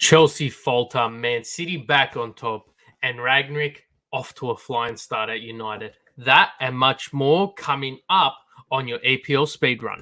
Chelsea falter, Man City back on top, and Ragnick off to a flying start at United. That and much more coming up on your EPL speed run.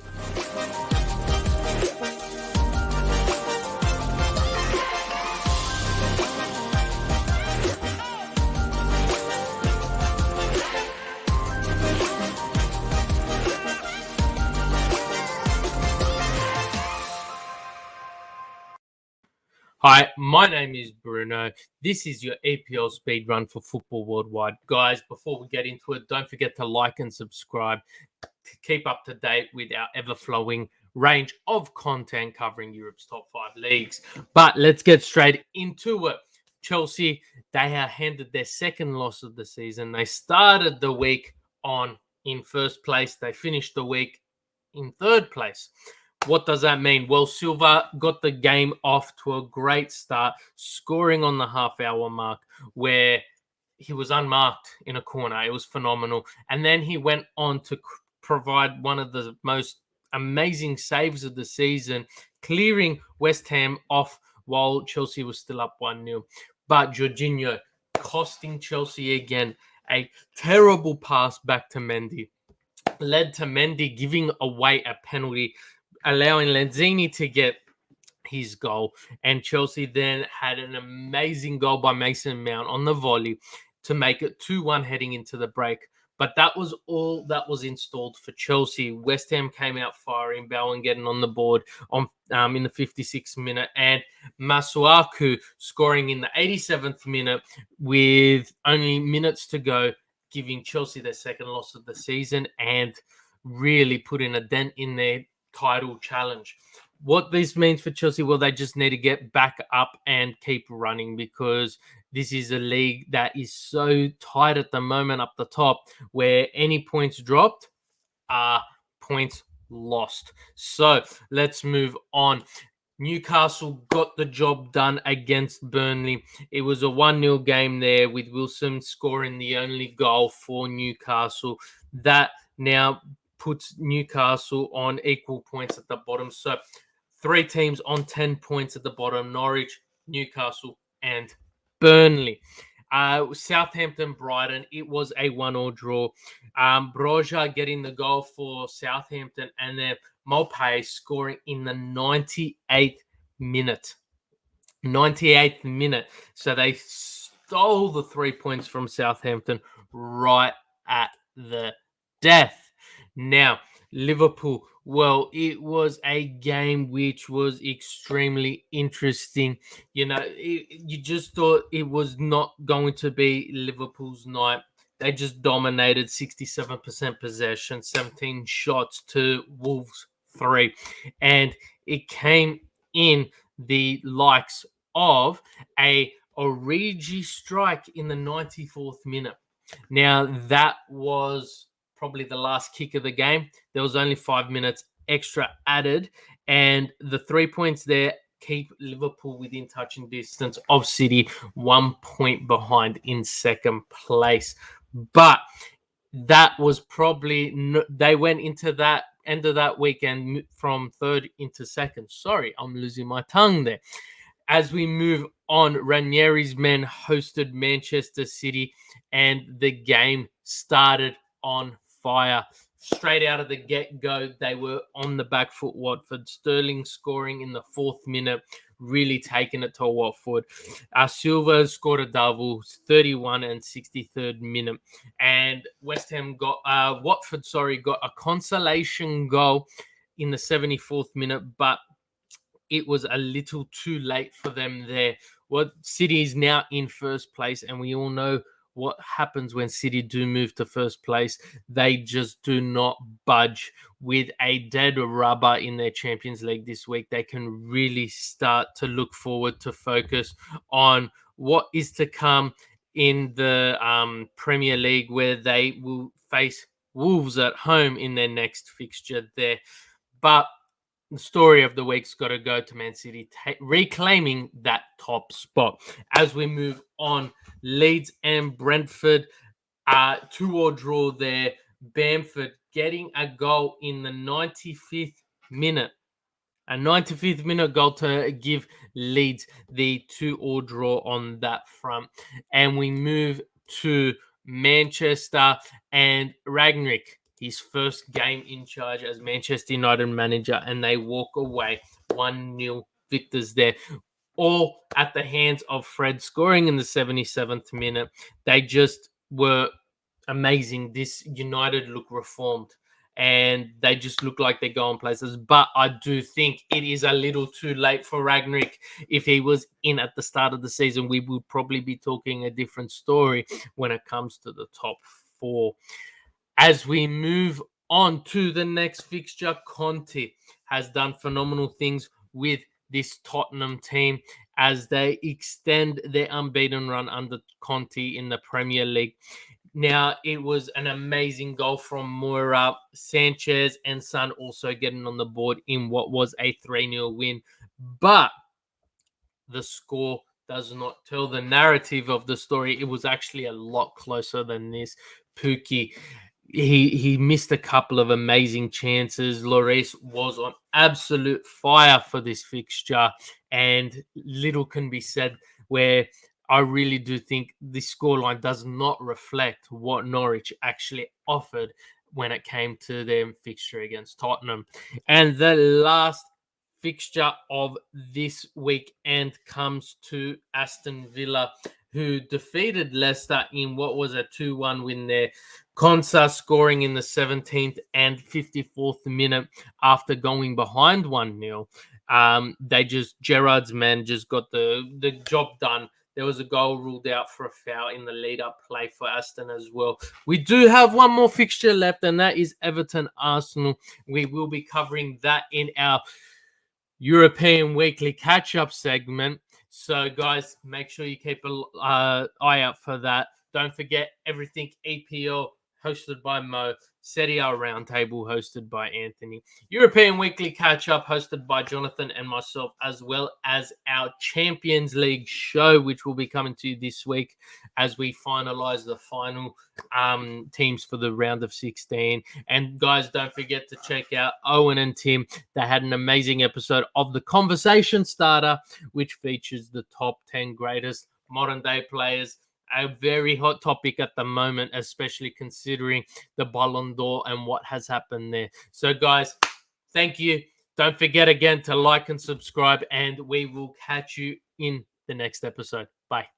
Hi, my name is Bruno. This is your EPL speed run for football worldwide. Guys, before we get into it, don't forget to like and subscribe to keep up to date with our ever-flowing range of content covering Europe's top 5 leagues. But let's get straight into it. Chelsea, they have handed their second loss of the season. They started the week in first place. They finished the week in third place. What does that mean? Well, Silva got the game off to a great start, scoring on the half-hour mark where he was unmarked in a corner. It was phenomenal. And then he went on to provide one of the most amazing saves of the season, clearing West Ham off while Chelsea was still up 1-0. But Jorginho costing Chelsea again. A terrible pass back to Mendy led to Mendy giving away a penalty, allowing Lanzini to get his goal. And Chelsea then had an amazing goal by Mason Mount on the volley to make it 2-1 heading into the break. But that was all that was installed for Chelsea. West Ham came out firing, Bowen getting on the board in the 56th minute, and Masuaku scoring in the 87th minute with only minutes to go, giving Chelsea their second loss of the season and really putting a dent in their title challenge. What this means for Chelsea, well, they just need to get back up and keep running, because this is a league that is so tight at the moment up the top, where any points dropped are points lost. So let's move on. Newcastle got the job done against Burnley. It was a 1-0 game there, with Wilson scoring the only goal for Newcastle. That now puts Newcastle on equal points at the bottom. So 3 teams on 10 points at the bottom: Norwich, Newcastle, and Burnley. Southampton, Brighton, it was a 1-1 draw. Broja getting the goal for Southampton, and then Maupay scoring in the 98th minute. 98th minute. So they stole the 3 points from Southampton right at the death. Now, Liverpool, well, it was a game which was extremely interesting. You know, you just thought it was not going to be Liverpool's night. They just dominated, 67% possession, 17 shots to Wolves 3. And it came in the likes of a Origi strike in the 94th minute. Now, that was probably the last kick of the game. There was only 5 minutes extra added, and the 3 points there keep Liverpool within touching distance of City, 1 point behind in second place. But that was probably they went into that end of that weekend from third into second. Sorry, I'm losing my tongue there. As we move on, Ranieri's men hosted Manchester City, and the game started on fire. Straight out of the get-go, they were on the back foot, Watford. Sterling scoring in the 4th minute, really taking it to Watford. Silva scored a double, 31 and 63rd minute. And Watford got a consolation goal in the 74th minute, but it was a little too late for them there. City is now in first place, and we all know what happens when City do move to first place. They just do not budge. With a dead rubber in their Champions League this week, they can really start to look forward to focus on what is to come in the Premier League, where they will face Wolves at home in their next fixture there. But the story of the week's got to go to Man City, reclaiming that top spot. As we move on, Leeds and Brentford, 2-2 draw there. Bamford getting a goal in the 95th minute A 95th minute goal to give Leeds the 2-2 draw on that front. And we move to Manchester and Ragnick, his first game in charge as Manchester United manager, and they walk away 1-0 victors there. All at the hands of Fred scoring in the 77th minute. They just were amazing. This United look reformed and they just look like they're going places. But I do think it is a little too late for Ragnick. If he was in at the start of the season, we would probably be talking a different story when it comes to the top four. As we move on to the next fixture, Conte has done phenomenal things with this Tottenham team as they extend their unbeaten run under Conte in the Premier League. Now, it was an amazing goal from Moura, Sanchez, and Son also getting on the board in what was a 3-0 win. But the score does not tell the narrative of the story. It was actually a lot closer than this. Pookie, he missed a couple of amazing chances. Lloris was on absolute fire for this fixture, and little can be said where I really do think the scoreline does not reflect what Norwich actually offered when it came to their fixture against Tottenham. And the last fixture of this weekend comes to Aston Villa, who defeated Leicester in what was a 2-1 win there. Konsa scoring in the 17th and 54th minute after going behind 1-0. Gerard's man just got the job done. There was a goal ruled out for a foul in the lead-up play for Aston as well. We do have one more fixture left, and that is Everton-Arsenal. We will be covering that in our European Weekly Catch-Up segment. So, guys, make sure you keep an eye out for that. Don't forget Everything EPL, hosted by Mo. Serie A Roundtable, hosted by Anthony. European Weekly Catch-Up, hosted by Jonathan and myself, as well as our Champions League show, which will be coming to you this week as we finalize the final teams for the round of 16. And, guys, don't forget to check out Owen and Tim. They had an amazing episode of The Conversation Starter, which features the top 10 greatest modern-day players. A very hot topic at the moment, especially considering the Ballon d'Or and what has happened there. So, guys, thank you. Don't forget again to like and subscribe, and we will catch you in the next episode. Bye.